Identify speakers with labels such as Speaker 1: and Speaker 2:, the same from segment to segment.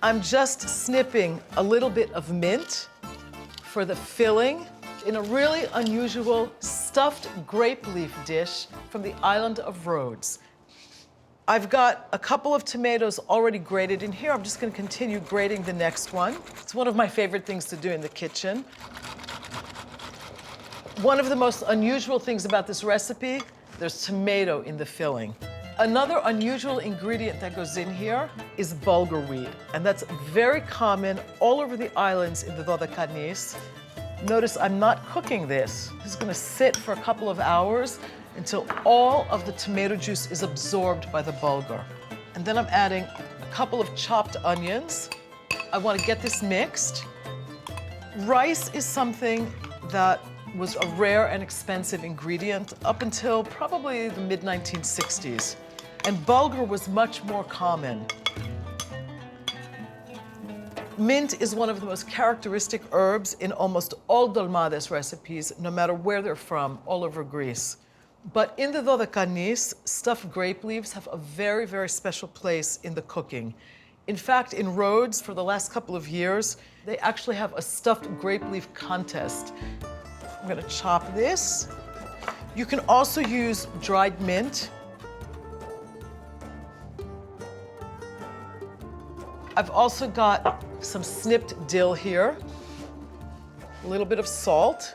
Speaker 1: I'm just snipping a little bit of mint for the filling in a really unusual stuffed grape leaf dish from the island of Rhodes. I've got a couple of tomatoes already grated in here. I'm just gonna continue grating the next one. It's one of my favorite things to do in the kitchen. One of the most unusual things about this recipe, there's tomato in the filling. Another unusual ingredient that goes in here is bulgur wheat, and that's very common all over the islands in the Roditikoi. Notice I'm not cooking this. This is gonna sit for a couple of hours until all of the tomato juice is absorbed by the bulgur. And then I'm adding a couple of chopped onions. I wanna get this mixed. Rice is something that was a rare and expensive ingredient up until probably the mid-1960s. And bulgur was much more common. Mint is one of the most characteristic herbs in almost all dolmades recipes, no matter where they're from, all over Greece. But in the Roditikoi, stuffed grape leaves have a very, very special place in the cooking. In fact, in Rhodes, for the last couple of years, they actually have a stuffed grape leaf contest. I'm gonna chop this. You can also use dried mint. I've also got some snipped dill here, a little bit of salt,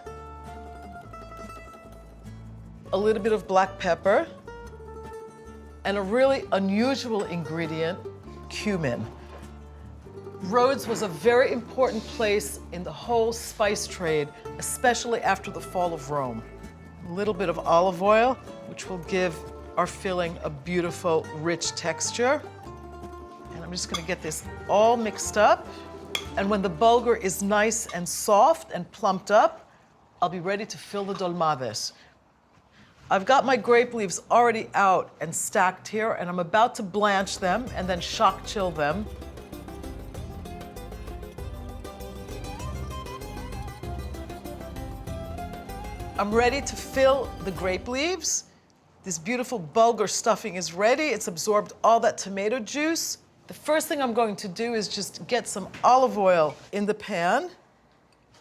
Speaker 1: a little bit of black pepper, and a really unusual ingredient, cumin. Rhodes was a very important place in the whole spice trade, especially after the fall of Rome. A little bit of olive oil, which will give our filling a beautiful, rich texture. And I'm just gonna get this all mixed up. And when the bulgur is nice and soft and plumped up, I'll be ready to fill the dolmades. I've got my grape leaves already out and stacked here, and I'm about to blanch them and then shock chill them. I'm ready to fill the grape leaves. This beautiful bulgur stuffing is ready. It's absorbed all that tomato juice. The first thing I'm going to do is just get some olive oil in the pan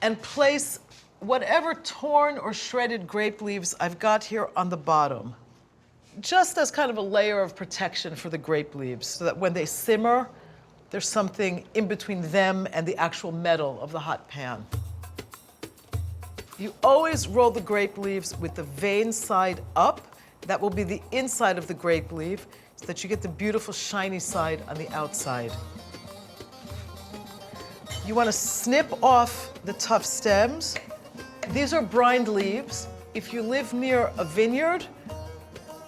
Speaker 1: and place whatever torn or shredded grape leaves I've got here on the bottom, just as kind of a layer of protection for the grape leaves, so that when they simmer, there's something in between them and the actual metal of the hot pan. You always roll the grape leaves with the vein side up. That will be the inside of the grape leaf, so that you get the beautiful shiny side on the outside. You want to snip off the tough stems. These are brined leaves. If you live near a vineyard,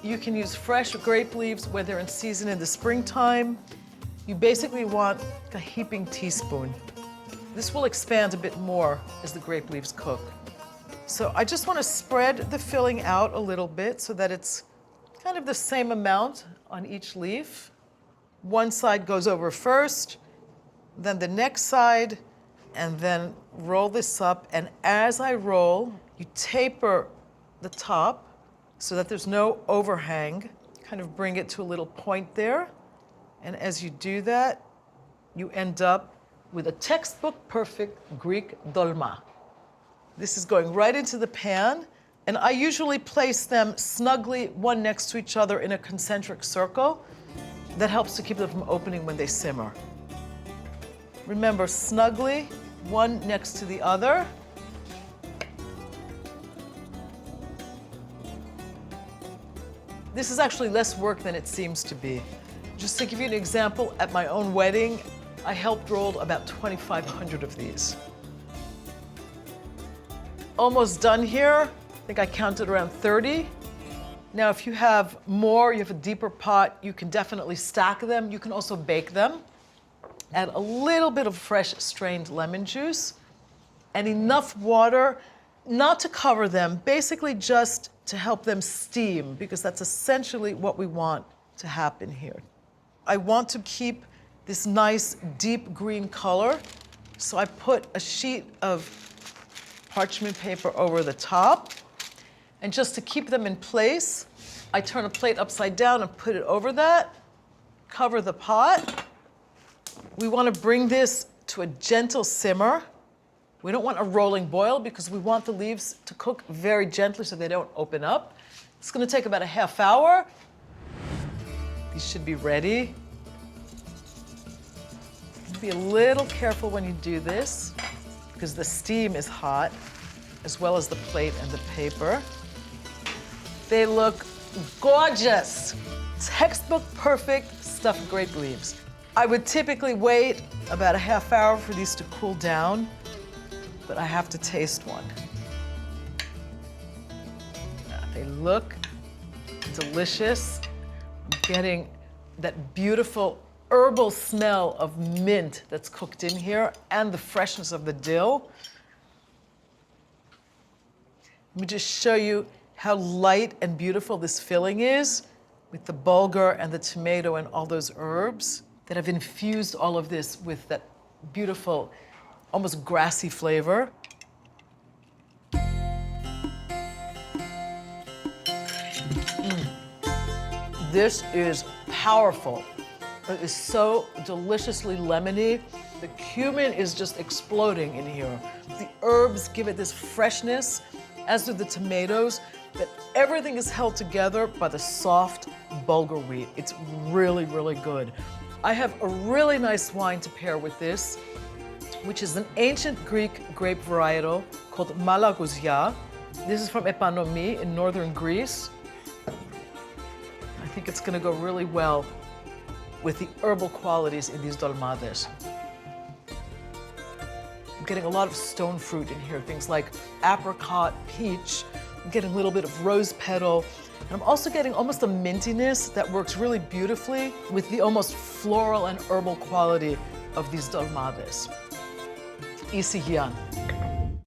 Speaker 1: you can use fresh grape leaves when they're in season in the springtime. You basically want a heaping teaspoon. This will expand a bit more as the grape leaves cook. So I just want to spread the filling out a little bit so that it's kind of the same amount on each leaf. One side goes over first, then the next side, and then roll this up. And as I roll, you taper the top so that there's no overhang. Kind of bring it to a little point there. And as you do that, you end up with a textbook perfect Greek dolma. This is going right into the pan, and I usually place them snugly one next to each other in a concentric circle. That helps to keep them from opening when they simmer. Remember, snugly, one next to the other. This is actually less work than it seems to be. Just to give you an example, at my own wedding, I helped roll about 2,500 of these. Almost done here. I think I counted around 30. Now, if you have more, you have a deeper pot, you can definitely stack them. You can also bake them. Add a little bit of fresh strained lemon juice and enough water, not to cover them, basically just to help them steam, because that's essentially what we want to happen here. I want to keep this nice deep green color, so I put a sheet of parchment paper over the top. And just to keep them in place, I turn a plate upside down and put it over that, cover the pot, We want to bring this to a gentle simmer. We don't want a rolling boil because we want the leaves to cook very gently so they don't open up. It's going to take about a half hour. These should be ready. Be a little careful when you do this because the steam is hot, as well as the plate and the paper. They look gorgeous. Textbook perfect stuffed grape leaves. I would typically wait about a half hour for these to cool down, but I have to taste one. They look delicious. I'm getting that beautiful herbal smell of mint that's cooked in here and the freshness of the dill. Let me just show you how light and beautiful this filling is with the bulgur and the tomato and all those herbs that have infused all of this with that beautiful, almost grassy flavor. This is powerful. It is so deliciously lemony. The cumin is just exploding in here. The herbs give it this freshness, as do the tomatoes, but everything is held together by the soft bulgur wheat. It's really, really good. I have a really nice wine to pair with this, which is an ancient Greek grape varietal called Malagousia. This is from Epanomi in northern Greece. I think it's gonna go really well with the herbal qualities in these dolmades. I'm getting a lot of stone fruit in here, things like apricot, peach. I'm getting a little bit of rose petal. And I'm also getting almost a mintiness that works really beautifully with the almost floral and herbal quality of these dolmades. Isi Hyan.